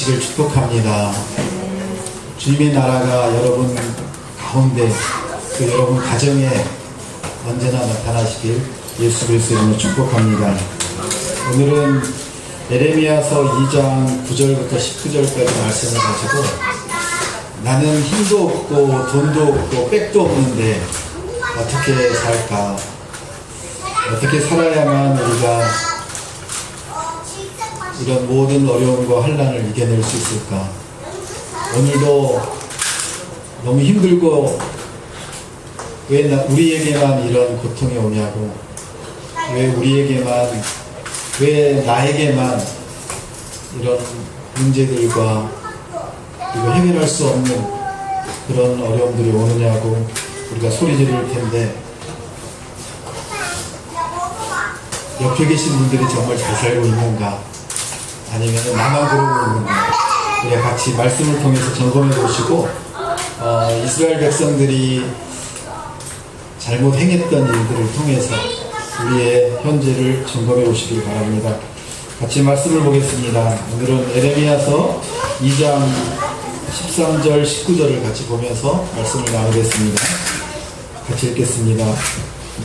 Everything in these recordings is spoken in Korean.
되시길 축복합니다. 주님의 나라가 여러분 가운데 또 여러분 가정에 언제나 나타나시길 예수 그리스도 이름으로 축복합니다. 오늘은 에레미야서 2장 9절부터 19절까지 말씀을 가지고 나는 힘도 없고 돈도 없고 백도 없는데 어떻게 살까? 어떻게 살아야만 우리가 이런 모든 어려움과 환난을 이겨낼 수 있을까? 오늘도 너무 힘들고 왜 우리에게만 이런 고통이 오냐고, 왜 우리에게만, 왜 나에게만 이런 문제들과 이거 해결할 수 없는 그런 어려움들이 오느냐고 우리가 소리 지를 텐데, 옆에 계신 분들이 정말 잘 살고 있는가, 아니면 나만 그러고 있는가, 우리가 같이 말씀을 통해서 점검해 보시고 이스라엘 백성들이 잘못 행했던 일들을 통해서 우리의 현재를 점검해 보시길 바랍니다. 같이 말씀을 보겠습니다. 오늘은 에레미야서 2장 13절 19절을 같이 보면서 말씀을 나누겠습니다. 같이 읽겠습니다.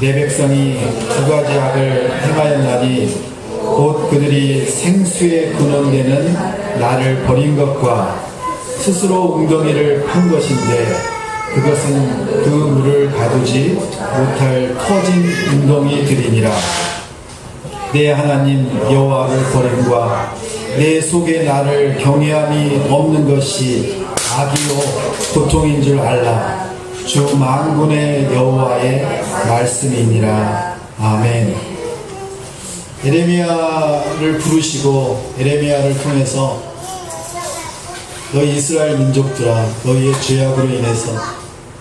내 백성이 두 가지 악을 행하였나니 곧 그들이 생수의 근원되는 나를 버린 것과 스스로 웅덩이를 판 것인데 그것은 그 물을 가두지 못할 터진 웅덩이들이니라. 내 하나님 여호와를 버림과 내 속에 나를 경외함이 없는 것이 악이요 고통인 줄 알라. 주 만군의 여호와의 말씀이니라. 아멘. 에레미야를 부르시고 에레미야를 통해서 너희 이스라엘 민족들아, 너희의 죄악으로 인해서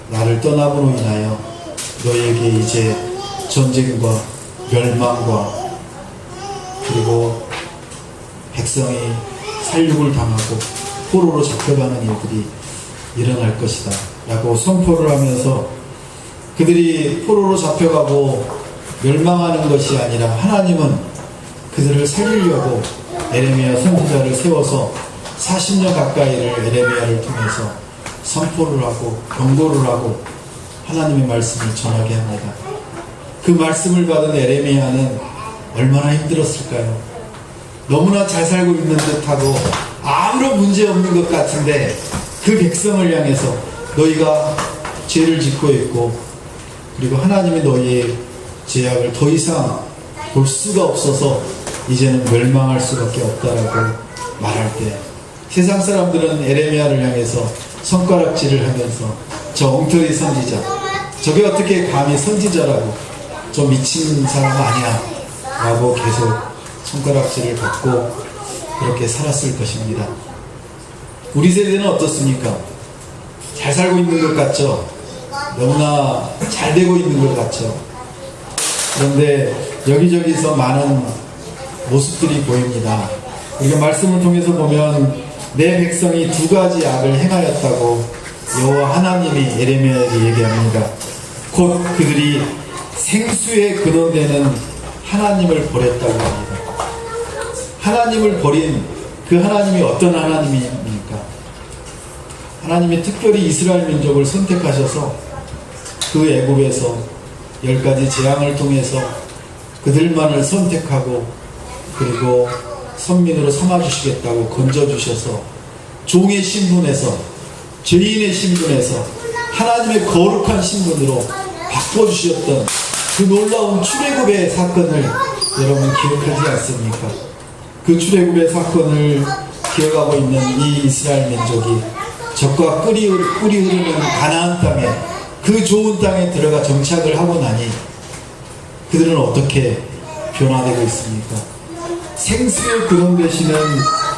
나를 떠남으로 인하여 너희에게 이제 전쟁과 멸망과 그리고 백성이 살육을 당하고 포로로 잡혀가는 일들이 일어날 것이다 라고 선포를 하면서 그들이 포로로 잡혀가고 멸망하는 것이 아니라 하나님은 그들을 살리려고 에레미야 선지자를 세워서 40년 가까이를 에레미야를 통해서 선포를 하고 경고를 하고 하나님의 말씀을 전하게 합니다. 그 말씀을 받은 에레미야는 얼마나 힘들었을까요? 너무나 잘 살고 있는 듯하고 아무런 문제 없는 것 같은데 그 백성을 향해서 너희가 죄를 짓고 있고 그리고 하나님이 너희의 죄악을 더 이상 볼 수가 없어서 이제는 멸망할 수밖에 없다라고 말할 때 세상 사람들은 에레미야를 향해서 손가락질을 하면서 저 엉터리 선지자, 저게 어떻게 감히 선지자라고, 저 미친 사람 아니야 라고 계속 손가락질을 받고 그렇게 살았을 것입니다. 우리 세대는 어떻습니까? 잘 살고 있는 것 같죠? 너무나 잘 되고 있는 것 같죠? 그런데 여기저기서 많은 모습들이 보입니다. 우리가 말씀을 통해서 보면 내 백성이 두 가지 악을 행하였다고 여호와 하나님이 에레미야에게 얘기합니다. 곧 그들이 생수의 근원되는 하나님을 버렸다고 합니다. 하나님을 버린 그 하나님이 어떤 하나님입니까? 하나님이 특별히 이스라엘 민족을 선택하셔서 그 애굽에서 10가지 재앙을 통해서 그들만을 선택하고 그리고 선민으로 삼아주시겠다고 건져주셔서 종의 신분에서 죄인의 신분에서 하나님의 거룩한 신분으로 바꿔주셨던 그 놀라운 출애굽의 사건을 여러분 기억하지 않습니까? 그 출애굽의 사건을 기억하고 있는 이 이스라엘 민족이 적과 꿀이 흐르는 가나안 땅에 그 좋은 땅에 들어가 정착을 하고 나니 그들은 어떻게 변화되고 있습니까? 생수의 근원 되시는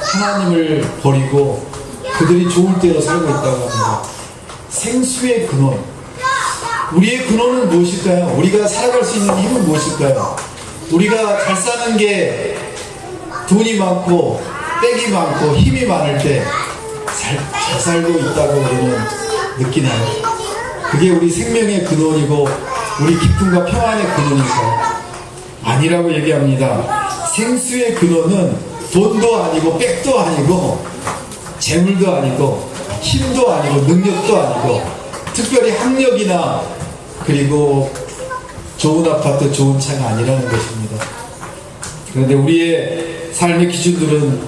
하나님을 버리고 그들이 좋을 대로 살고 있다고 합니다. 생수의 근원. 우리의 근원은 무엇일까요? 우리가 살아갈 수 있는 힘은 무엇일까요? 우리가 잘 사는 게 돈이 많고 빽이 많고 힘이 많을 때 잘 살고 있다고 우리는 느끼나요? 그게 우리 생명의 근원이고 우리 기쁨과 평안의 근원일까요? 아니라고 얘기합니다. 생수의 근원은 돈도 아니고 빽도 아니고 재물도 아니고 힘도 아니고 능력도 아니고 특별히 학력이나 그리고 좋은 아파트 좋은 차가 아니라는 것입니다. 그런데 우리의 삶의 기준들은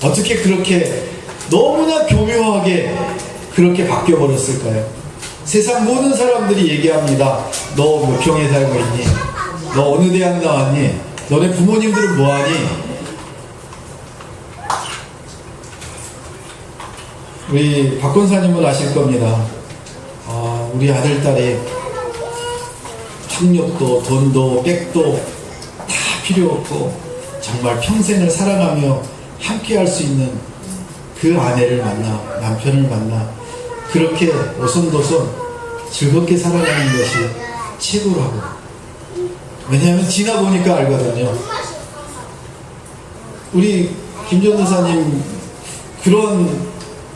어떻게 그렇게 너무나 교묘하게 그렇게 바뀌어버렸을까요? 세상 모든 사람들이 얘기합니다. 너 몇 평에 살고 있니? 너 어느 대학 나왔니? 너네 부모님들은 뭐하니? 우리 박 권사님은 아실 겁니다. 우리 아들, 딸이 학력도 돈도 백도 다 필요 없고 정말 평생을 사랑하며 함께 할 수 있는 그 아내를 만나, 남편을 만나 그렇게 오손도손 즐겁게 살아가는 것이 최고라고. 왜냐하면 지나보니까 알거든요. 우리 김전도사님 그런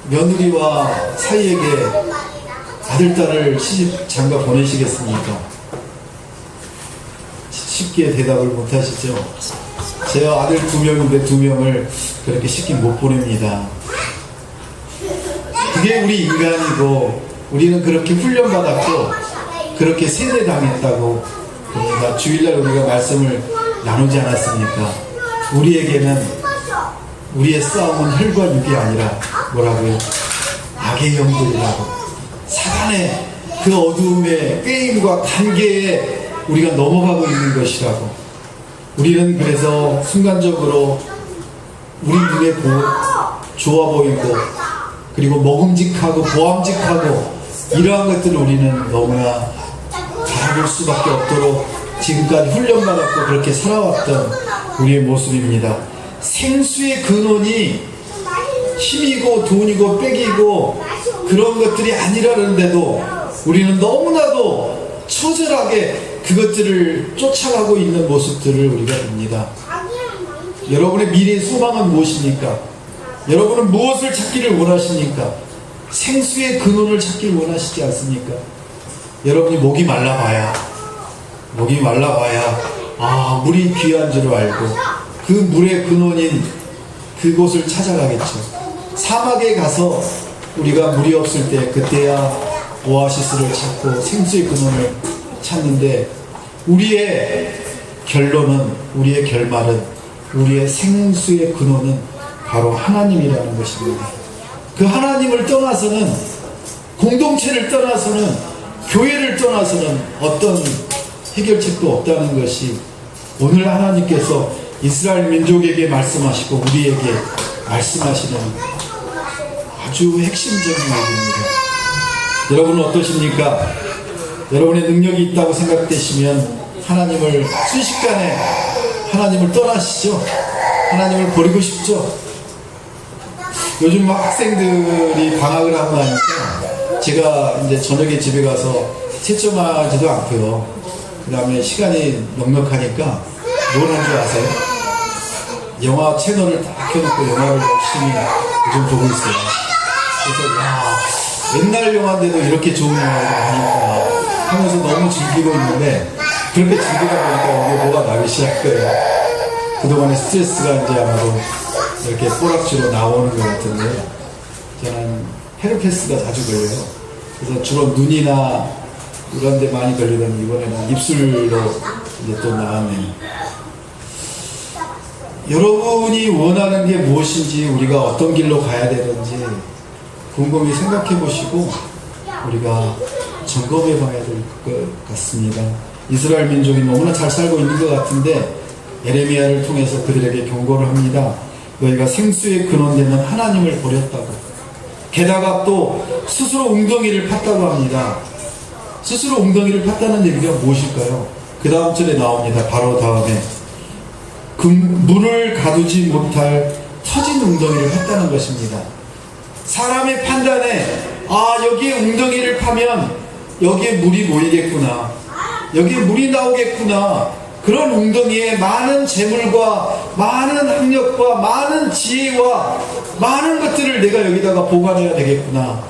며느리와 사이에게 아들, 딸을 시집 장가 보내시겠습니까? 쉽게 대답을 못 하시죠? 제 아들 2명인데 2명을 그렇게 쉽게 못 보냅니다. 그게 우리 인간이고 우리는 그렇게 훈련받았고 그렇게 세뇌당했다고 봅니다. 주일날 우리가 말씀을 나누지 않았습니까? 우리에게는 우리의 싸움은 혈과 육이 아니라 뭐라고요? 악의 영들이라고. 사단의 그 어두움의 게임과 관계에 우리가 넘어가고 있는 것이라고. 우리는 그래서 순간적으로 우리 눈에 좋아 보이고 그리고 먹음직하고 보암직하고 이러한 것들을 우리는 너무나 바라볼 수밖에 없도록 지금까지 훈련받았고 그렇게 살아왔던 우리의 모습입니다. 생수의 근원이 힘이고 돈이고 빽이고 그런 것들이 아니라는데도 우리는 너무나도 처절하게 그것들을 쫓아가고 있는 모습들을 우리가 봅니다. 여러분의 미래의 소망은 무엇입니까? 여러분은 무엇을 찾기를 원하십니까? 생수의 근원을 찾기를 원하시지 않습니까? 여러분이 목이 말라봐야 물이 귀한 줄 알고 그 물의 근원인 그곳을 찾아가겠죠. 사막에 가서 우리가 물이 없을 때 그때야 오아시스를 찾고 생수의 근원을 찾는데 우리의 결론은, 우리의 결말은, 우리의 생수의 근원은 바로 하나님이라는 것입니다. 그 하나님을 떠나서는, 공동체를 떠나서는, 교회를 떠나서는 어떤 해결책도 없다는 것이 오늘 하나님께서 이스라엘 민족에게 말씀하시고 우리에게 말씀하시는 아주 핵심적인 얘기입니다. 여러분은 어떠십니까? 여러분의 능력이 있다고 생각되시면 하나님을 순식간에 하나님을 떠나시죠? 하나님을 버리고 싶죠? 요즘 학생들이 방학을 하고 나니까 제가 이제 저녁에 집에 가서 채점하지도 않고요. 그 다음에 시간이 넉넉하니까 뭘 한 줄 아세요? 영화 채널을 딱 켜놓고 영화를 열심히 요즘 보고 있어요. 그래서 야, 옛날 영화인데도 이렇게 좋은 영화를 하니까 하면서 너무 즐기고 있는데 그렇게 즐기다 보니까 이게 뭐가 나기 시작해요. 그동안의 스트레스가 이제 아마도 이렇게 꼬락지로 나오는 것 같은데 저는 헤르페스가 자주 걸려요. 그래서 주로 눈이나 이런 데 많이 걸리던 이번에는 입술로 이제 또 나왔네요. 여러분이 원하는 게 무엇인지 우리가 어떤 길로 가야 되는지 곰곰이 생각해 보시고 우리가 점검해 봐야 될 것 같습니다. 이스라엘 민족이 너무나 잘 살고 있는 것 같은데 에레미야를 통해서 그들에게 경고를 합니다. 너희가 생수의 근원되는 하나님을 버렸다고. 게다가 또 스스로 웅덩이를 팠다고 합니다. 스스로 웅덩이를 팠다는 얘기가 무엇일까요? 그 다음 절에 나옵니다. 바로 다음에 물을 가두지 못할 터진 웅덩이를 팠다는 것입니다. 사람의 판단에 여기에 웅덩이를 파면 여기에 물이 모이겠구나, 여기에 물이 나오겠구나, 그런 웅덩이에 많은 재물과 많은 학력과 많은 지혜와 많은 것들을 내가 여기다가 보관해야 되겠구나.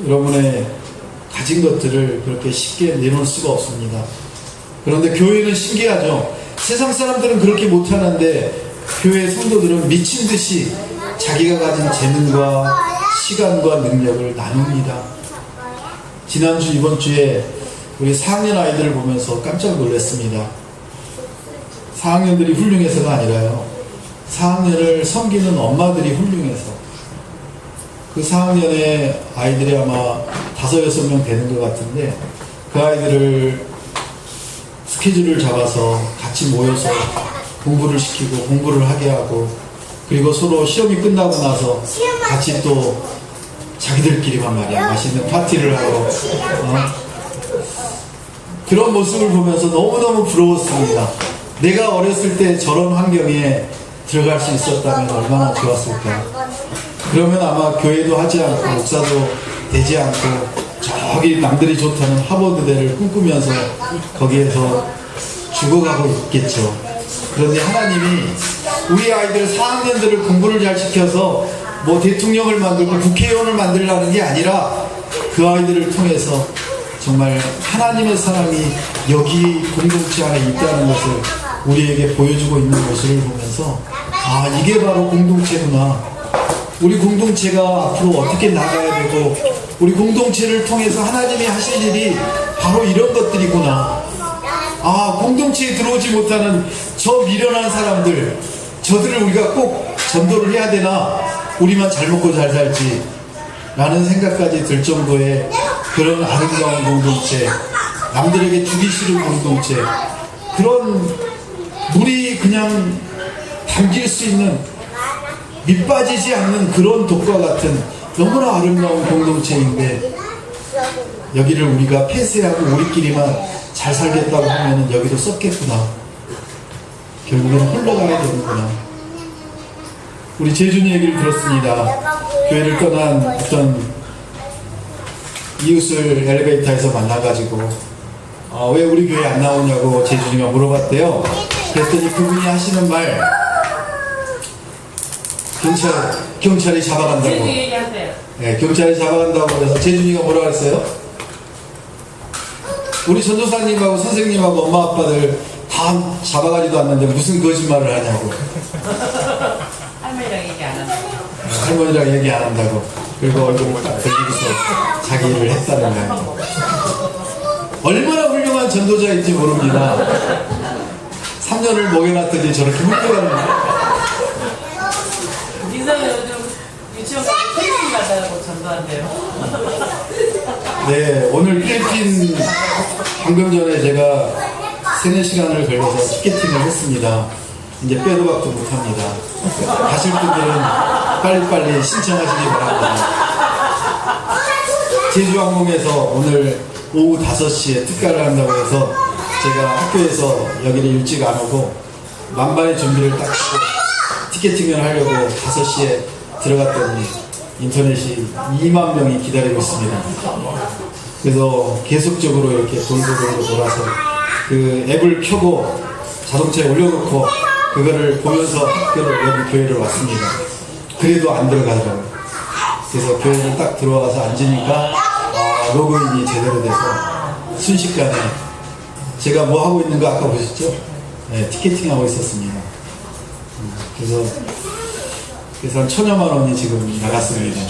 여러분의 가진 것들을 그렇게 쉽게 내놓을 수가 없습니다. 그런데 교회는 신기하죠. 세상 사람들은 그렇게 못하는데 교회 성도들은 미친듯이 자기가 가진 재능과 시간과 능력을 나눕니다. 지난주 이번 주에 우리 4학년 아이들을 보면서 깜짝 놀랐습니다. 4학년들이 훌륭해서가 아니라요, 4학년을 섬기는 엄마들이 훌륭해서, 그 4학년의 아이들이 아마 5-6명 되는 것 같은데, 그 아이들을 스케줄을 잡아서 같이 모여서 공부를 시키고 공부를 하게 하고, 그리고 서로 시험이 끝나고 나서 같이 또 자기들끼리만 말이야 맛있는 파티를 하고, 그런 모습을 보면서 너무너무 부러웠습니다. 내가 어렸을 때 저런 환경에 들어갈 수 있었다면 얼마나 좋았을까. 그러면 아마 교회도 하지 않고 목사도 되지 않고 저기 남들이 좋다는 하버드대를 꿈꾸면서 거기에서 죽어가고 있겠죠. 그런데 하나님이 우리 아이들 4학년들을 공부를 잘 시켜서 뭐 대통령을 만들고 국회의원을 만들라는 게 아니라 그 아이들을 통해서 정말 하나님의 사랑이 여기 공동체 안에 있다는 것을 우리에게 보여주고 있는 모습을 보면서, 아, 이게 바로 공동체구나. 우리 공동체가 앞으로 어떻게 나가야 되고, 우리 공동체를 통해서 하나님이 하실 일이 바로 이런 것들이구나. 아, 공동체에 들어오지 못하는 저 미련한 사람들, 저들을 우리가 꼭 전도를 해야 되나? 우리만 잘 먹고 잘 살지 라는 생각까지 들 정도의 그런 아름다운 공동체, 남들에게 주기 싫은 공동체, 그런 물이 그냥 담길 수 있는, 밑빠지지 않는 그런 독과 같은 너무나 아름다운 공동체인데, 여기를 우리가 폐쇄하고 우리끼리만 잘 살겠다고 하면은 여기도 썩겠구나. 결국에는 흘러가야 되는구나. 우리 재준이 얘기를 들었습니다. 교회를 떠난 어떤 이웃을 엘리베이터에서 만나가지고 왜 우리 교회 안 나오냐고 재준이가 물어봤대요. 그랬더니 그분이 하시는 말, 경찰이 잡아간다고. 네, 경찰이 잡아간다고 그래서 재준이가 뭐라고 했어요? 우리 전도사님하고 선생님하고 엄마 아빠들 다 잡아가지도 않는데 무슨 거짓말을 하냐고. 할머니랑 얘기 안 한다고. 할머니랑 얘기 안 한다고. 그리고 얼굴을 딱 돌리고서 자기 일을 했다는 거예요. 얼마나 훌륭한 전도자인지 모릅니다. 3년을 먹여놨더니 저렇게 훌륭한. 민성이 요즘 유치원 가서 필리핀 가자고 전도한대요. 네, 오늘 필리핀 방금 전에 제가 3-4시간을 걸려서 티켓팅을 했습니다. 이제 빼도 박도 못합니다. 가실 분들은 빨리빨리 신청하시기 바랍니다. 제주항공에서 오늘 오후 5시에 특가를 한다고 해서 제가 학교에서 여기를 일찍 안 오고 만반의 준비를 딱 하고 티켓팅을 하려고 5시에 들어갔더니 인터넷이 2만 명이 기다리고 있습니다. 그래서 계속적으로 이렇게 돌고 돌아서 그 앱을 켜고 자동차에 올려놓고 그거를 보면서 학교를, 여기 교회를 왔습니다. 그래도 안 들어가더라고요. 그래서 교회를 딱 들어와서 앉으니까 로그인이 제대로 돼서 순식간에 제가 뭐 하고 있는 거 아까 보셨죠? 네, 티켓팅 하고 있었습니다. 그래서 한 1,000여만 원이 지금 나갔습니다.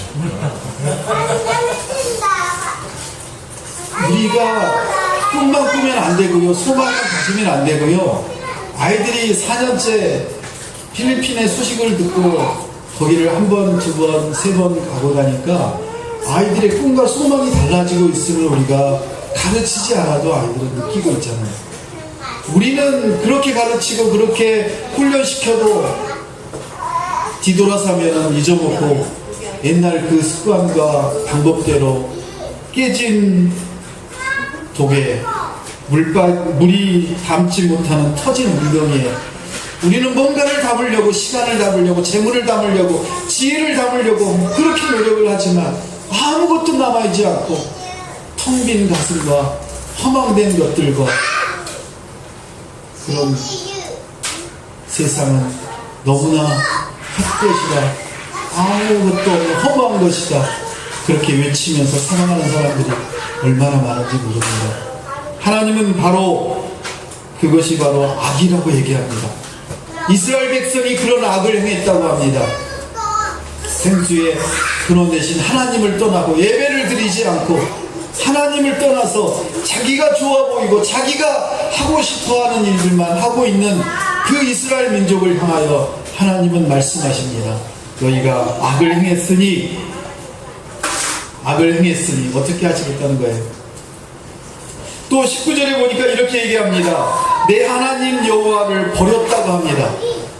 우리가 꿈만 꾸면 안 되고요, 소망만 가지면 안 되고요. 아이들이 4년째 필리핀의 소식을 듣고 거기를 1번, 2번, 3번 가고 나니까 아이들의 꿈과 소망이 달라지고 있음을 우리가 가르치지 않아도 아이들은 느끼고 있잖아요. 우리는 그렇게 가르치고 그렇게 훈련시켜도 뒤돌아서면 잊어먹고 옛날 그 습관과 방법대로 깨진 독에 물이 담지 못하는 터진 웅덩이에 우리는 뭔가를 담으려고, 시간을 담으려고, 재물을 담으려고, 지혜를 담으려고 그렇게 노력을 하지만 아무것도 남아있지 않고 텅 빈 가슴과 허망된 것들과 그런 세상은 너무나 헛것이다, 아무것도 없는 허무한 것이다, 그렇게 외치면서 사랑하는 사람들이 얼마나 많은지 모릅니다. 하나님은 바로 그것이 바로 악이라고 얘기합니다. 이스라엘 백성이 그런 악을 행했다고 합니다. 생수의 근원 대신 하나님을 떠나고 예배를 드리지 않고 하나님을 떠나서 자기가 좋아 보이고 자기가 하고 싶어하는 일들만 하고 있는 그 이스라엘 민족을 향하여 하나님은 말씀하십니다. 너희가 악을 행했으니 어떻게 하시겠다는 거예요? 또 19절에 보니까 이렇게 얘기합니다. 내 하나님 여호와를 버렸다고 합니다.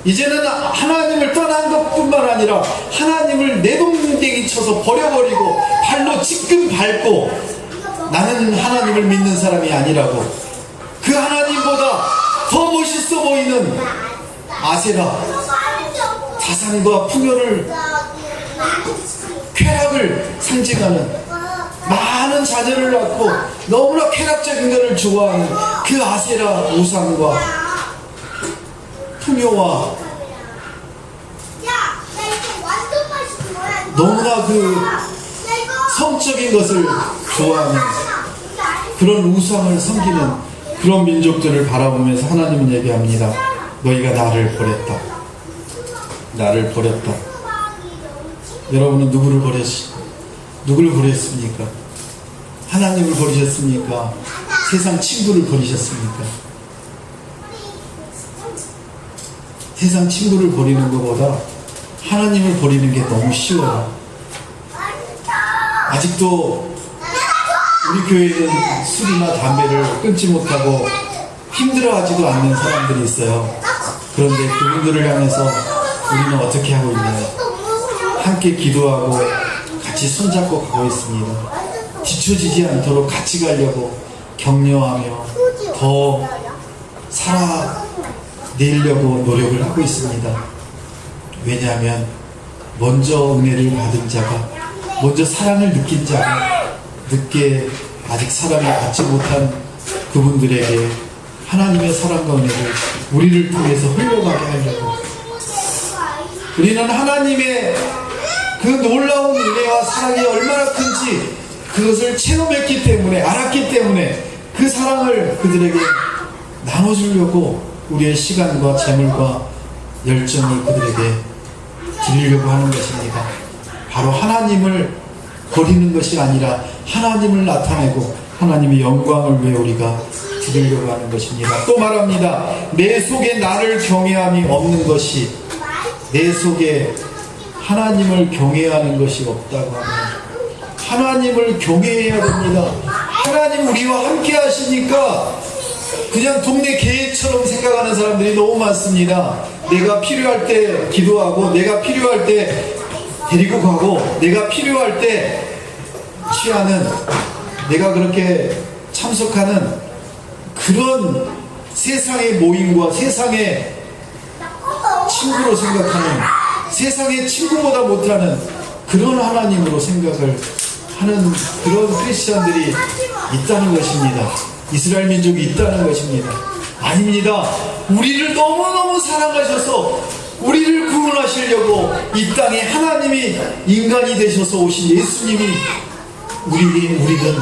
이제는 하나님을 떠난 것뿐만 아니라 하나님을 내동댕이 쳐서 버려버리고 발로 지금 밟고 나는 하나님을 믿는 사람이 아니라고, 그 하나님보다 더 멋있어 보이는 아세라, 자산과 풍요를, 쾌락을 상징하는, 많은 자녀를 낳고 너무나 쾌락적인 것을 좋아하는 그 아세라 우상과 풍요와 너무나 그 성적인 것을 좋아하는 그런 우상을 섬기는 그런 민족들을 바라보면서 하나님은 얘기합니다. 너희가 나를 버렸다. 여러분은 누구를 버렸습니까? 하나님을 버리셨습니까? 세상 친구를 버리셨습니까? 세상 친구를 버리는 것보다 하나님을 버리는 게 너무 쉬워요. 아직도 우리 교회는 술이나 담배를 끊지 못하고 힘들어하지도 않는 사람들이 있어요. 그런데 그분들을 향해서 우리는 어떻게 하고 있나요? 함께 기도하고 같이 손잡고 가고 있습니다. 뒤처지지 않도록 같이 가려고 격려하며 더 살아내려고 노력을 하고 있습니다. 왜냐하면 먼저 은혜를 받은 자가, 먼저 사랑을 느낀 자가 늦게 아직 사랑을 받지 못한 그분들에게 하나님의 사랑과 은혜를 우리를 통해서 흘러가게 하려고, 우리는 하나님의 그 놀라운 은혜와 사랑이 얼마나 큰지 그것을 체험했기 때문에, 알았기 때문에 그 사랑을 그들에게 나눠주려고 우리의 시간과 재물과 열정을 그들에게 드리려고 하는 것입니다. 바로 하나님을 버리는 것이 아니라 하나님을 나타내고 하나님의 영광을 위해 우리가 드리려고 하는 것입니다. 또 말합니다. 내 속에 나를 경외함이 없는 것이, 내 속에 하나님을 경외하는 것이 없다고 하면 하나님을 경외해야 됩니다. 하나님 우리와 함께 하시니까 그냥 동네 개처럼 생각하는 사람들이 너무 많습니다. 내가 필요할 때 기도하고, 내가 필요할 때 데리고 가고, 내가 필요할 때 취하는, 내가 그렇게 참석하는 그런 세상의 모임과 세상의 친구로 생각하는, 세상의 친구보다 못하는 그런 하나님으로 생각을 하는 그런 크리스찬들이 있다는 것입니다. 이스라엘 민족이 있다는 것입니다. 아닙니다. 우리를 너무너무 사랑하셔서 우리를 구원하시려고 이 땅에 하나님이 인간이 되셔서 오신 예수님이 우리는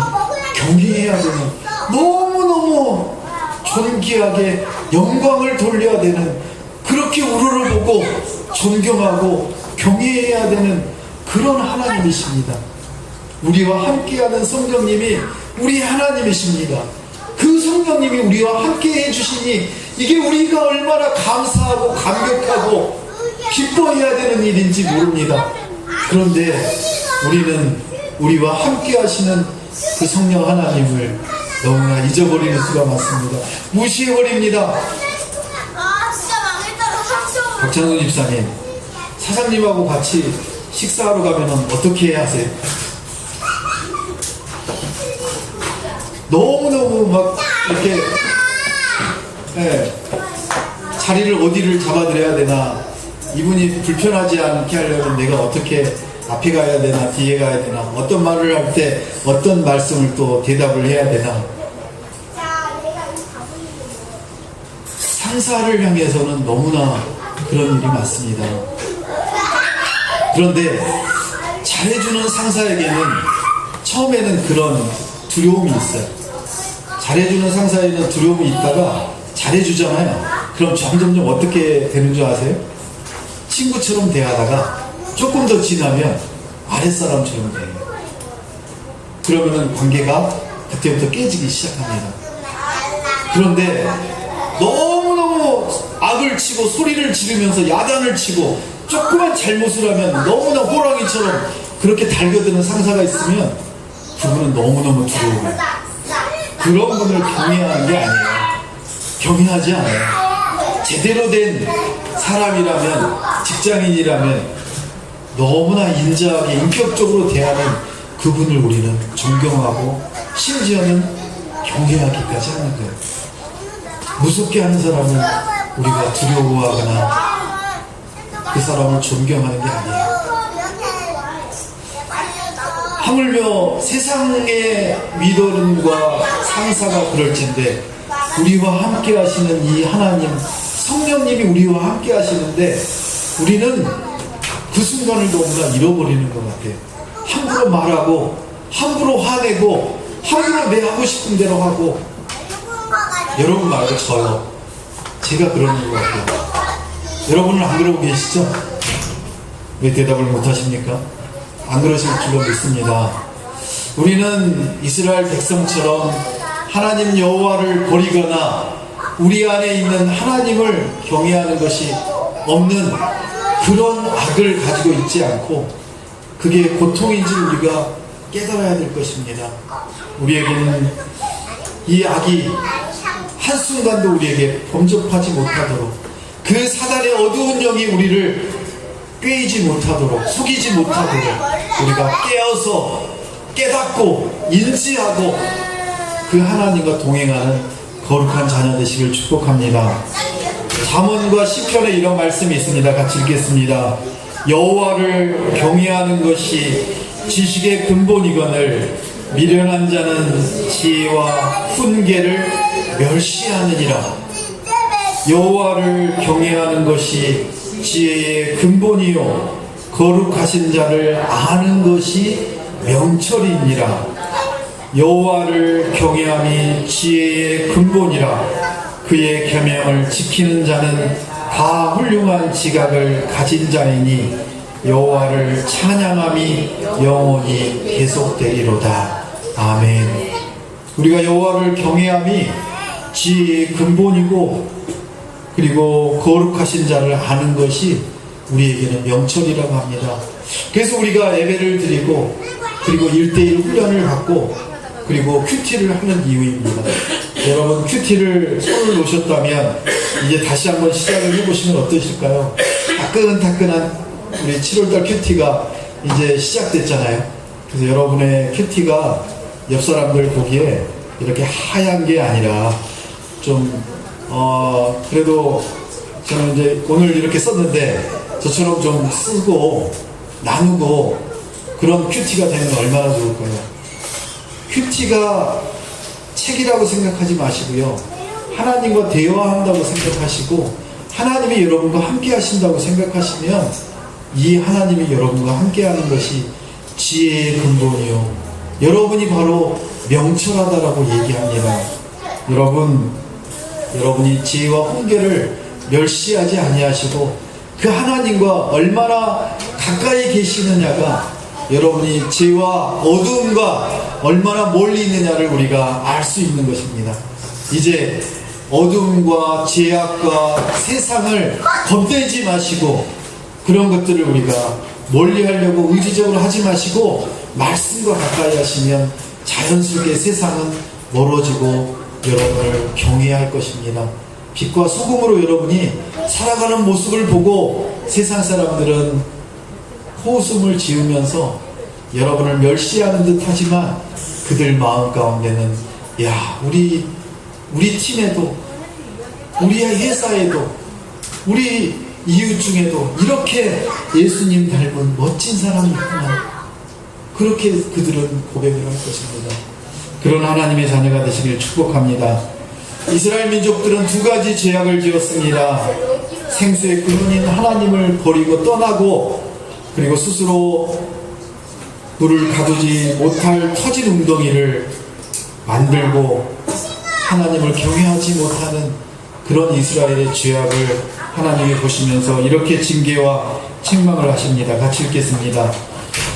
경외해야 되는, 너무너무 존귀하게 영광을 돌려야 되는, 그렇게 우러러보고 존경하고 경외해야 되는 그런 하나님이십니다. 우리와 함께하는 성령님이 우리 하나님이십니다. 그 성령님이 우리와 함께 해주시니 이게 우리가 얼마나 감사하고 감격하고 기뻐해야 되는 일인지 모릅니다. 그런데 우리는 우리와 함께 하시는 그 성령 하나님을 너무나 잊어버리는 수가 많습니다. 무시해버립니다. 박찬호 집사님, 사장님하고 같이 식사하러 가면 어떻게 해야 하세요? 너무너무 막 이렇게 자리를 어디를 잡아드려야 되나, 이분이 불편하지 않게 하려면 내가 어떻게 앞에 가야 되나 뒤에 가야 되나, 어떤 말을 할 때 어떤 말씀을 또 대답을 해야 되나. 상사를 향해서는 너무나 그런 일이 많습니다. 그런데 잘해주는 상사에게는 처음에는 그런 두려움이 있어요. 잘해주는 상사에는 두려움이 있다가 잘해주잖아요. 그럼 점점점 어떻게 되는 줄 아세요? 친구처럼 대하다가 조금 더 지나면 아랫사람처럼 돼요. 그러면은 관계가 그때부터 깨지기 시작합니다. 그런데 너무너무 악을 치고 소리를 지르면서 야단을 치고 조그만 잘못을 하면 너무나 호랑이처럼 그렇게 달겨드는 상사가 있으면 그분은 너무너무 두려워요. 그런 분을 경외하는 게 아니에요. 경외하지 않아요. 제대로 된 사람이라면, 직장인이라면 너무나 인자하게 인격적으로 대하는 그분을 우리는 존경하고 심지어는 경외하기까지 하는 거예요. 무섭게 하는 사람은 우리가 두려워하거나 그 사람을 존경하는 게 아니에요. 하물며 세상의 위도른과 상사가 그럴진데 우리와 함께 하시는 이 하나님, 성령님이 우리와 함께 하시는데 우리는 그 순간을 너무나 잃어버리는 것 같아요. 함부로 말하고 함부로 화내고 함부로 내 하고 싶은 대로 하고. 여러분 말고 저요. 제가 그러는 것 같아요. 여러분은 안 그러고 계시죠? 왜 대답을 못 하십니까? 안 그러실 줄로 믿습니다. 우리는 이스라엘 백성처럼 하나님 여호와를 버리거나 우리 안에 있는 하나님을 경외하는 것이 없는 그런 악을 가지고 있지 않고 그게 고통인지 우리가 깨달아야 될 것입니다. 우리에게는 이 악이 한순간도 우리에게 범접하지 못하도록 그 사단의 어두운 영이 우리를 꿰이지 못하도록 속이지 못하도록 우리가 깨어서 깨닫고 인지하고 그 하나님과 동행하는 거룩한 자녀 되시길 축복합니다. 잠언과 시편에 이런 말씀이 있습니다. 같이 읽겠습니다. 여호와를 경외하는 것이 지식의 근본이거늘 미련한 자는 지혜와 훈계를 멸시하느니라. 여호와를 경외하는 것이 지혜의 근본이요 거룩하신 자를 아는 것이 명철이니라. 여호와를 경외함이 지혜의 근본이라. 그의 계명을 지키는 자는 다 훌륭한 지각을 가진 자이니 여호와를 찬양함이 영원히 계속되리로다. 아멘. 우리가 여호와를 경외함이 지혜의 근본이고 그리고 거룩하신 자를 아는 것이 우리에게는 명철이라고 합니다. 그래서 우리가 예배를 드리고 그리고 1:1 훈련을 받고 그리고 큐티를 하는 이유입니다. 여러분 큐티를 손을 놓으셨다면 이제 다시 한번 시작을 해보시면 어떠실까요? 따끈따끈한 우리 7월달 큐티가 이제 시작됐잖아요. 그래서 여러분의 큐티가 옆 사람들 보기에 이렇게 하얀 게 아니라 좀 그래도 저는 이제 오늘 이렇게 썼는데 저처럼 좀 쓰고 나누고 그런 큐티가 되면 얼마나 좋을까요? 큐티가 책이라고 생각하지 마시고요. 하나님과 대화한다고 생각하시고 하나님이 여러분과 함께 하신다고 생각하시면 이 하나님이 여러분과 함께 하는 것이 지혜의 근본이요. 여러분이 바로 명철하다라고 얘기합니다. 여러분이 지혜와 훈계를 멸시하지 아니하시고 그 하나님과 얼마나 가까이 계시느냐가 여러분이 지혜와 어두움과 얼마나 멀리 있느냐를 우리가 알 수 있는 것입니다. 이제 어두움과 죄악과 세상을 겁내지 마시고 그런 것들을 우리가 멀리 하려고 의지적으로 하지 마시고 말씀과 가까이 하시면 자연스럽게 세상은 멀어지고 여러분을 경외할 것입니다. 빛과 소금으로 여러분이 살아가는 모습을 보고 세상 사람들은 호숨을 지으면서 여러분을 멸시하는 듯 하지만 그들 마음 가운데는 야 우리 팀에도 우리 회사에도 우리 이웃 중에도 이렇게 예수님 닮은 멋진 사람이 있구나. 그렇게 그들은 고백을 할 것입니다. 그런 하나님의 자녀가 되시길 축복합니다. 이스라엘 민족들은 두 가지 죄악을 지었습니다. 생수의 근원인 하나님을 버리고 떠나고 그리고 스스로 물을 가두지 못할 터진 웅덩이를 만들고 하나님을 경외하지 못하는 그런 이스라엘의 죄악을 하나님이 보시면서 이렇게 징계와 책망을 하십니다. 같이 읽겠습니다.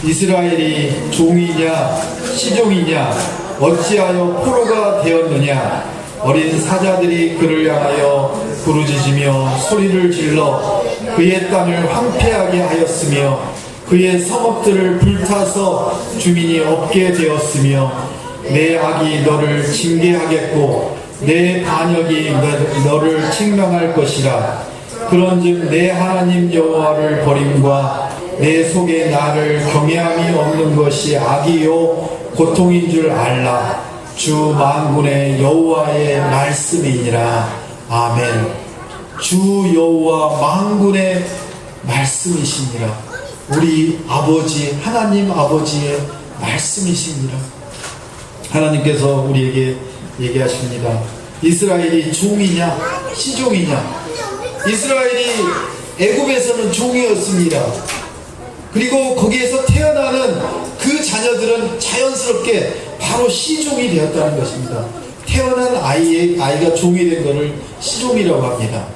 이스라엘이 종이냐 시종이냐 어찌하여 포로가 되었느냐. 어린 사자들이 그를 향하여 부르짖으며 소리를 질러 그의 땅을 황폐하게 하였으며 그의 성읍들을 불타서 주민이 없게 되었으며 내 악이 너를 징계하겠고 내 반역이 너를 책망할 것이라. 그런즉 내 하나님 여호와를 버림과 내 속에 나를 경외함이 없는 것이 악이요 고통인 줄 알라. 주 만군의 여호와의 말씀이니라. 아멘. 주 여호와 만군의 말씀이시니라. 우리 아버지 하나님 아버지의 말씀이시니라. 하나님께서 우리에게 얘기하십니다. 이스라엘이 종이냐 시종이냐. 이스라엘이 애굽에서는 종이었습니다. 그리고 거기에서 태어나는 그 자녀들은 자연스럽게 바로 시종이 되었다는 것입니다. 태어난 아이가 종이 된 것을 시종이라고 합니다.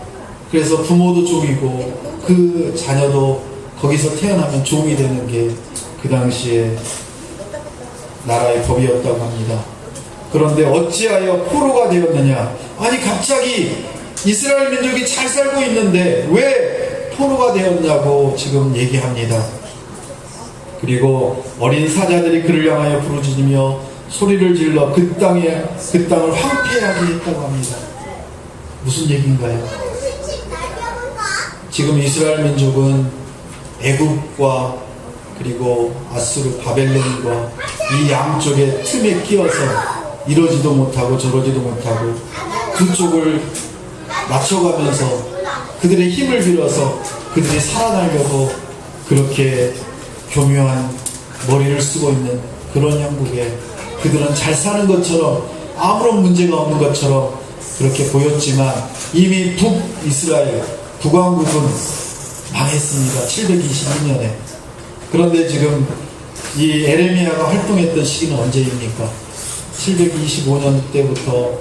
그래서 부모도 종이고 그 자녀도 거기서 태어나면 종이 되는 게 그 당시에 나라의 법이었다고 합니다. 그런데 어찌하여 포로가 되었느냐. 아니 갑자기 이스라엘 민족이 잘 살고 있는데 왜 포로가 되었냐고 지금 얘기합니다. 그리고 어린 사자들이 그를 향하여 부르짖으며 소리를 질러 그 땅을 황폐하게 했다고 합니다. 무슨 얘기인가요? 지금 이스라엘 민족은 애굽과 그리고 아수르 바벨론과 이 양쪽의 틈에 끼어서 이러지도 못하고 저러지도 못하고 두 쪽을 맞춰가면서 그들의 힘을 빌어서 그들이 살아나려고 그렇게 교묘한 머리를 쓰고 있는 그런 형국에 그들은 잘 사는 것처럼 아무런 문제가 없는 것처럼 그렇게 보였지만 이미 북이스라엘 북왕국은 망했습니다. 722년에. 그런데 지금 이 에레미야가 활동했던 시기는 언제입니까? 725년 때부터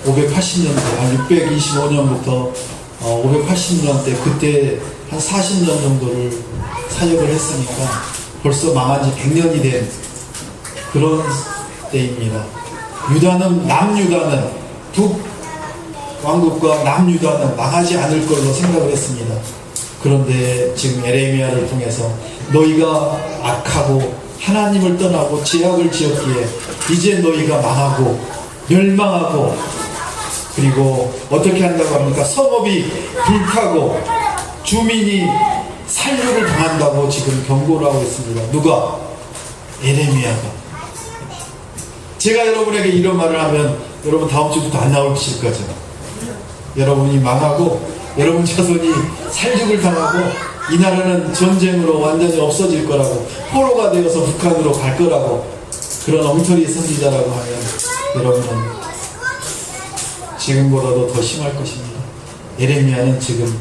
580년대, 625년부터 580년 때 그때 한 40년 정도를 사역을 했으니까 벌써 망한 지 100년이 된 그런 때입니다. 남유다는 북왕국과 남유다는 망하지 않을 걸로 생각을 했습니다. 그런데 지금 에레미야를 통해서 너희가 악하고 하나님을 떠나고 죄악을 지었기에 이제 너희가 망하고 멸망하고 그리고 어떻게 한다고 합니까? 성읍이 불타고 주민이 살육을 당한다고 지금 경고를 하고 있습니다. 누가? 에레미야가. 제가 여러분에게 이런 말을 하면 여러분 다음 주부터 안 나오실 거죠. 여러분이 망하고 여러분 자손이 살육을 당하고 이 나라는 전쟁으로 완전히 없어질 거라고 포로가 되어서 북한으로 갈 거라고 그런 엉터리 선지자라고 하면 여러분은 지금보다도 더 심할 것입니다. 에레미야는 지금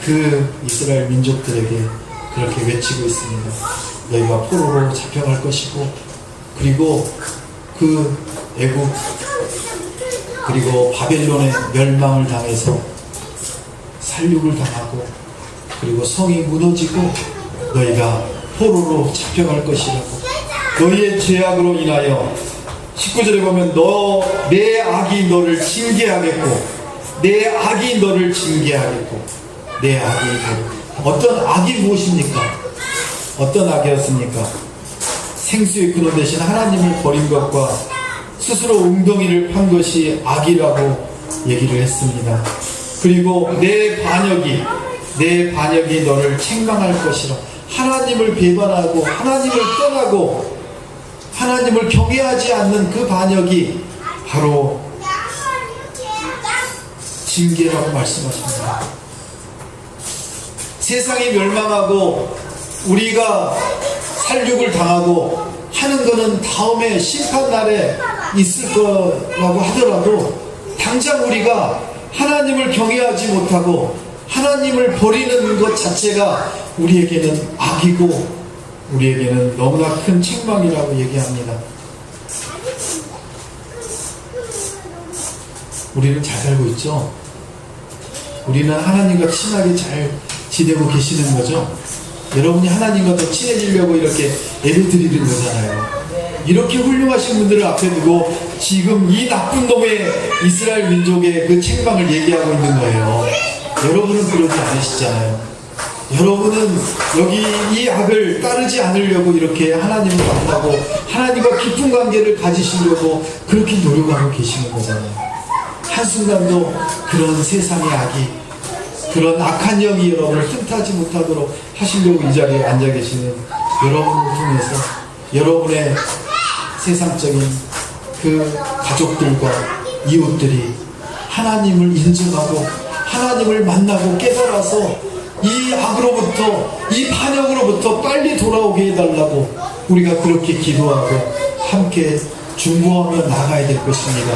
그 이스라엘 민족들에게 그렇게 외치고 있습니다. 너희가 포로로 잡혀갈 것이고 그리고 그 애굽 그리고 바벨론의 멸망을 당해서 살육을 당하고 그리고 성이 무너지고 너희가 포로로 잡혀갈 것이라고 너희의 죄악으로 인하여 19절에 보면 내 악이 너를 징계하겠고 내 악이 너를 징계하겠고 내 악이 어떤 악이 무엇입니까? 어떤 악이었습니까? 생수의 근원 대신 하나님을 버린 것과 스스로 웅덩이를 판 것이 악이라고 얘기를 했습니다. 그리고 내 반역이 너를 책망할 것이라. 하나님을 배반하고 하나님을 떠나고 하나님을 경외하지 않는 그 반역이 바로 징계라고 말씀하십니다. 세상이 멸망하고 우리가 살육을 당하고 하는 것은 다음에 심판날에 있을 거라고 하더라도 당장 우리가 하나님을 경외하지 못하고 하나님을 버리는 것 자체가 우리에게는 악이고 우리에게는 너무나 큰 책망이라고 얘기합니다. 우리는 잘 살고 있죠? 우리는 하나님과 친하게 잘 지내고 계시는 거죠. 여러분이 하나님과 더 친해지려고 이렇게 예배 드리는 거잖아요. 이렇게 훌륭하신 분들을 앞에 두고 지금 이 나쁜 놈의 이스라엘 민족의 그 책망을 얘기하고 있는 거예요. 여러분은 그러지 않으시잖아요. 여러분은 여기 이 악을 따르지 않으려고 이렇게 하나님을 만나고 하나님과 깊은 관계를 가지시려고 그렇게 노력하고 계시는 거잖아요. 한순간도 그런 세상의 악이, 그런 악한 영이 여러분을 틈타지 못하도록 하시려고 이 자리에 앉아 계시는 여러분을 통해서 여러분의 세상적인 그 가족들과 이웃들이 하나님을 인정하고 하나님을 만나고 깨달아서 이 악으로부터, 이 반역으로부터 빨리 돌아오게 해달라고 우리가 그렇게 기도하고 함께 중보하며 나가야 될 것입니다.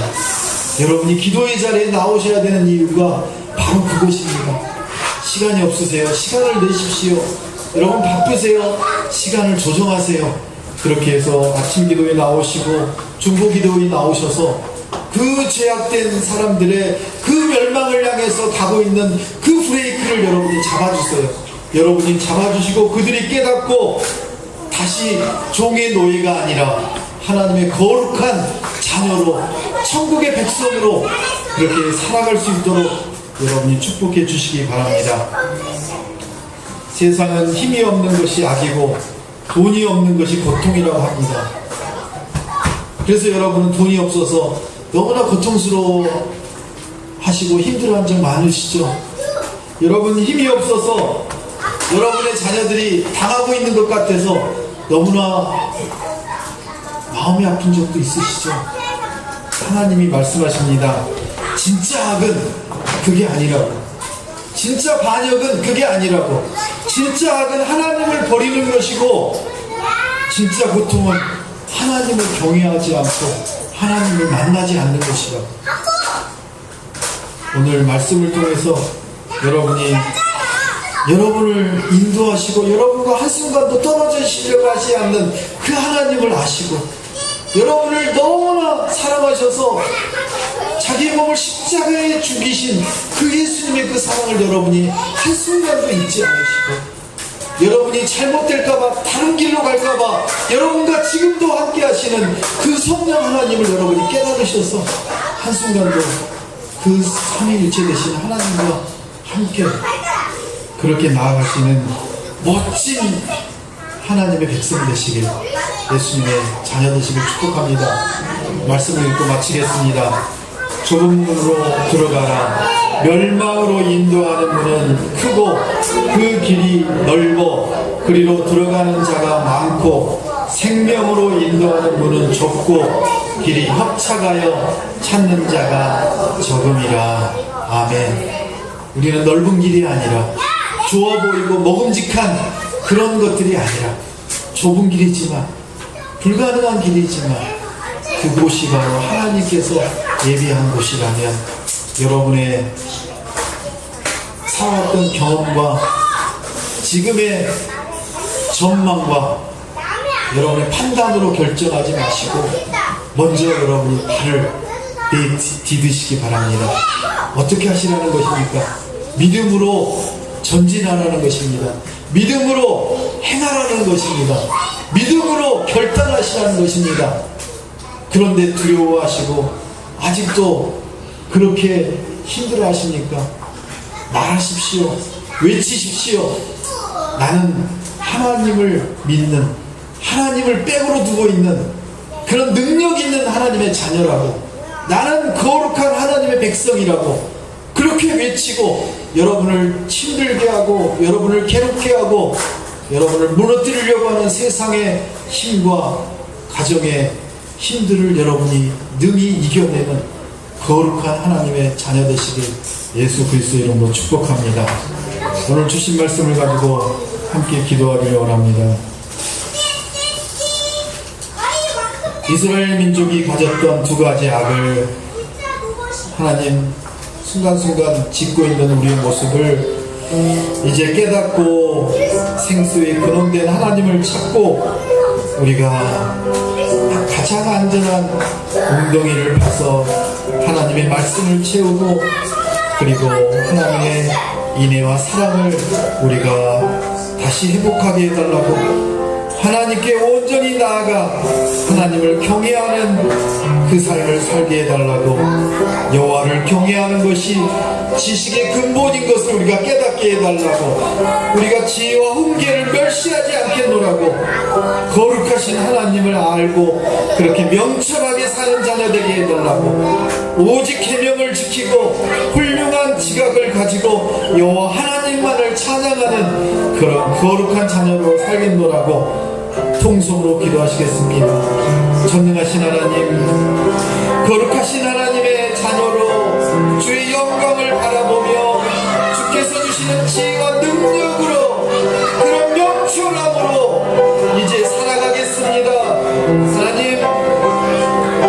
여러분이 기도의 자리에 나오셔야 되는 이유가 바로 그것입니다. 시간이 없으세요? 시간을 내십시오. 여러분 바쁘세요? 시간을 조정하세요. 그렇게 해서 아침 기도에 나오시고 중보 기도에 나오셔서 그 죄악된 사람들의 그 멸망을 향해서 가고 있는 그 브레이크를 여러분이 잡아주세요. 여러분이 잡아주시고 그들이 깨닫고 다시 종의 노예가 아니라 하나님의 거룩한 자녀로 천국의 백성으로 그렇게 살아갈 수 있도록 여러분이 축복해 주시기 바랍니다. 세상은 힘이 없는 것이 악이고 돈이 없는 것이 고통이라고 합니다. 그래서 여러분은 돈이 없어서 너무나 고통스러워 하시고 힘들어한 적 많으시죠? 여러분 힘이 없어서 여러분의 자녀들이 당하고 있는 것 같아서 너무나 마음이 아픈 적도 있으시죠? 하나님이 말씀하십니다. 진짜 악은 그게 아니라고. 진짜 반역은 그게 아니라고. 진짜 악은 하나님을 버리는 것이고 진짜 고통은 하나님을 경외하지 않고 하나님을 만나지 않는 것이라고. 오늘 말씀을 통해서 여러분을 인도하시고 여러분과 한순간도 떨어지시려고 하지 않는 그 하나님을 아시고 여러분을 너무나 사랑하셔서 자기 몸을 십자가에 죽이신 그 예수님의 그 사랑을 여러분이 한순간도 잊지 않으시고 여러분이 잘못될까봐 다른 길로 갈까봐 여러분과 지금도 함께 하시는 그 성령 하나님을 여러분이 깨달으셔서 한순간도 그 삼위일체 되신 하나님과 함께 그렇게 나아가시는 멋진 하나님의 백성 되시길 예수님의 자녀 되시길 축복합니다. 말씀을 읽고 마치겠습니다. 좁은 문으로 들어가라. 멸망으로 인도하는 문은 크고 그 길이 넓어 그리로 들어가는 자가 많고 생명으로 인도하는 문은 좁고 길이 협착하여 찾는 자가 적음이라. 아멘. 우리는 넓은 길이 아니라 좋아 보이고 먹음직한 그런 것들이 아니라 좁은 길이지만 불가능한 길이지만 그곳이 바로 하나님께서 예비한 곳이라면 여러분의 살아왔던 경험과 지금의 전망과 여러분의 판단으로 결정하지 마시고 먼저 여러분이 발을 디디시기 바랍니다. 어떻게 하시라는 것입니까? 믿음으로 전진하라는 것입니다. 믿음으로 행하라는 것입니다. 믿음으로 결단하시라는 것입니다. 그런데 두려워하시고 아직도 그렇게 힘들어 하십니까? 말하십시오. 외치십시오. 나는 하나님을 믿는, 하나님을 백으로 두고 있는 그런 능력 있는 하나님의 자녀라고, 나는 거룩한 하나님의 백성이라고 그렇게 외치고 여러분을 힘들게 하고 여러분을 괴롭게 하고 여러분을 무너뜨리려고 하는 세상의 힘과 가정의 힘들을 여러분이 능히 이겨내는 거룩한 하나님의 자녀 되시길 예수 그리스도의 이름으로 축복합니다. 오늘 주신 말씀을 가지고 함께 기도하기를 원합니다. 이스라엘 민족이 가졌던 두 가지 악을 하나님 순간순간 짓고 있는 우리의 모습을 이제 깨닫고 생수의 근원된 하나님을 찾고 우리가 가장 안전한 웅덩이를 파서 하나님의 말씀을 채우고 그리고 하나님의 인애와 사랑을 우리가 다시 회복하게 해달라고, 하나님께 온전히 나아가 하나님을 경외하는 그 삶을 살게 해달라고, 여호와를 경외하는 것이 지식의 근본인 것을 우리가 깨닫게 해달라고, 우리가 지혜와 훈계를 멸시하지 않겠노라고, 거룩하신 하나님을 알고 그렇게 명철하게 사는 자녀 되게 해달라고, 오직 계명을 지키고 훌륭한 지각을 가지고 여호와 하나님만을 찬양하는 그런 거룩한 자녀로 살겠노라고 통성으로 기도하시겠습니다. 전능하신 하나님, 거룩하신 하나님의 자녀로 주의 영광을 바라보며 주께서 주시는 지혜와 능력으로, 그런 명철함으로 이제 살아가겠습니다. 하나님,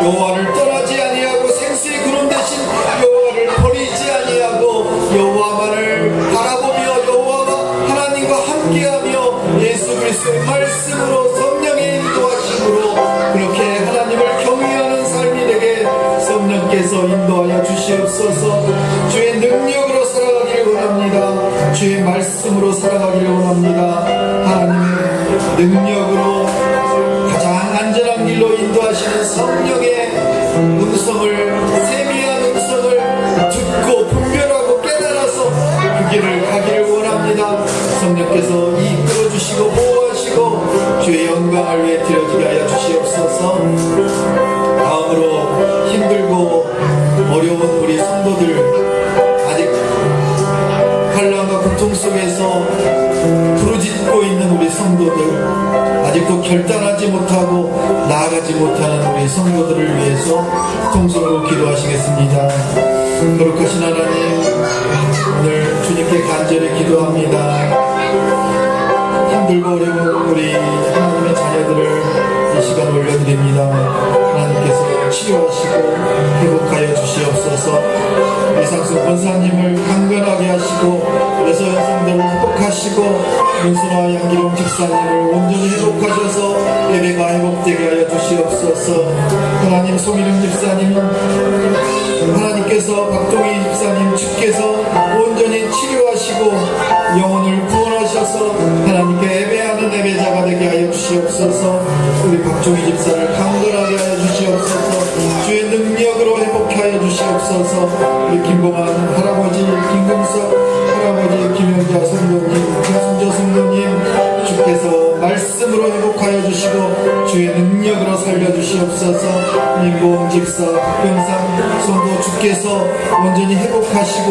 여호와를 떠나지 아니하고 생수의 구름 대신 여호와를 버리지 아니하고 여호와만을 바라보며 여호와와 하나님과 함께하며 예수 그리스도의 말씀으로 성령의 인도하심으로 그렇게 하나님을 경외하는 삶이 되게 성령께서 인도하여 주시옵소서. 주의 능력으로 살아가기를 원합니다. 주의 말씀으로 살아가기를 원합니다. 하나님의 능력으로 가장 안전한 길로 인도하시는 성령의 음성을, 세미한 음성을 듣고 분별하고 깨달아서 그 길을 가기를 원합니다. 성령께서 이끌어 주시고 보호하시고 주의 영광을 위해 드려지게 하여 주시옵소서. 다음으로 힘들고 어려운 우리 성도들, 아직 환난과 고통 속에서 부르짖고 있는 우리 성도들, 아직도 결단하지 못하고 나아가지 못하는 우리 성도들을 위해서 통성으로 기도하시겠습니다. 거룩하신 하나님, 오늘 주님께 간절히 기도합니다. 힘들고 어려운 우리 하나님의 자녀들을 이 시간 올려드립니다. 하나님께서 치료하시고 회복하여 주시옵소서. 이상수 권사님을 강건하게 하시고 여섯 여성들을 회복하시고 윤수나 양기롱 집사님을 온전히 회복하셔서 예배가 회복되게 하여 주시옵소서. 하나님, 송일영 집사님은 하나님께서 박동희 집사님 주께서 온전히 치료하시고 영혼을 구원하셔서 하나님께 예배하는 예배자가 되게 하여 주시옵소서. 우리 박종희 집사를 강건하게 하여 주시옵소서. 주의 능력으로 회복해 하여 주시옵소서. 우리 김봉환 할아버지, 김금석 할아버지, 김영자 성도님, 김순조 성도님, 주께서 말씀으로 회복하여 주시고 주의 능력으로 살려주시옵소서. 민봉 집사, 박병상 성도 주께서 온전히 회복하시고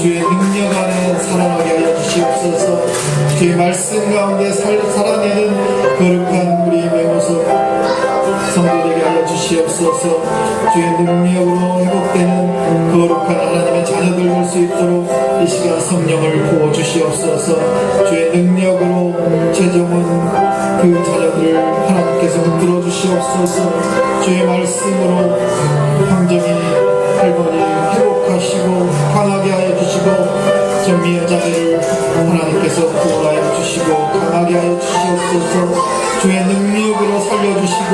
주의 능력 안에 살아나게 하여 주시옵소서. 주의 말씀 가운데 살아내는 거룩한 우리 매모석 성도되게 하여 주시옵소서. 주의 능력으로 회복되는 거룩한 하나님의 자녀들 될 수 있도록 이 시간 성령을 부어 주시옵소서. 주의 능력으로 최종은 그 자녀들을 하나님께서 붙들어 주시옵소서. 주의 말씀으로 황정희 할머니 회복하시고 강하게 하여 주시고 전미연 자매를 하나님께서 구원하여 주시고 강하게 하여 주시옵소서. 주의 능력으로 살려주시고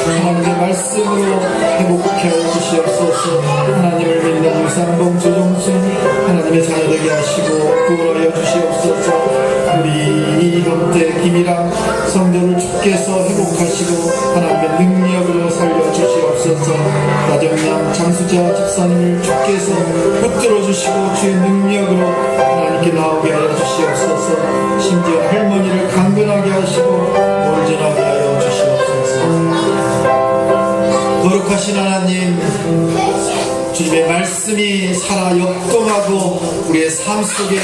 하나님의 말씀으로 회복케 하여 주시옵소서. 하나님을 믿는 유상봉 조정순 하나님의 자녀되게 하시고 구원하여 주시옵소서. 우리 이형태 김이랑 성도를 주께서 회복하시고 하나님의 능력으로 살려주시옵소서. 나정남 장수자 집사님을 주께서 붙들어 주시고 주의 능력으로 하나님께 나오게 하여 주시옵소서. 심지어 할머니를 강건하게 하시고 온전하게 하여 주시옵소서. 거룩하신 하나님, 주님의 말씀이 살아 역동하고 우리의 삶 속에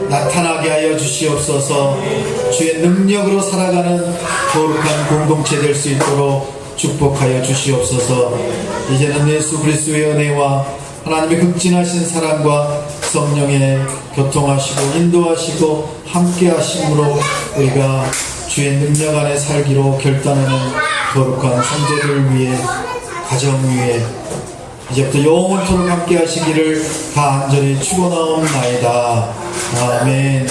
나타나게 하여 주시옵소서. 주의 능력으로 살아가는 거룩한 공동체 될 수 있도록 축복하여 주시옵소서. 이제는 예수 그리스도의 은혜와 하나님의 극진하신 사랑과 성령의 교통하시고 인도하시고 함께 하심으로 우리가 주의 능력 안에 살기로 결단하는 거룩한 성도들을 위해, 가정 위해 이제부터 영원토록 함께 하시기를 간절히 축원하옵나이다. 아멘.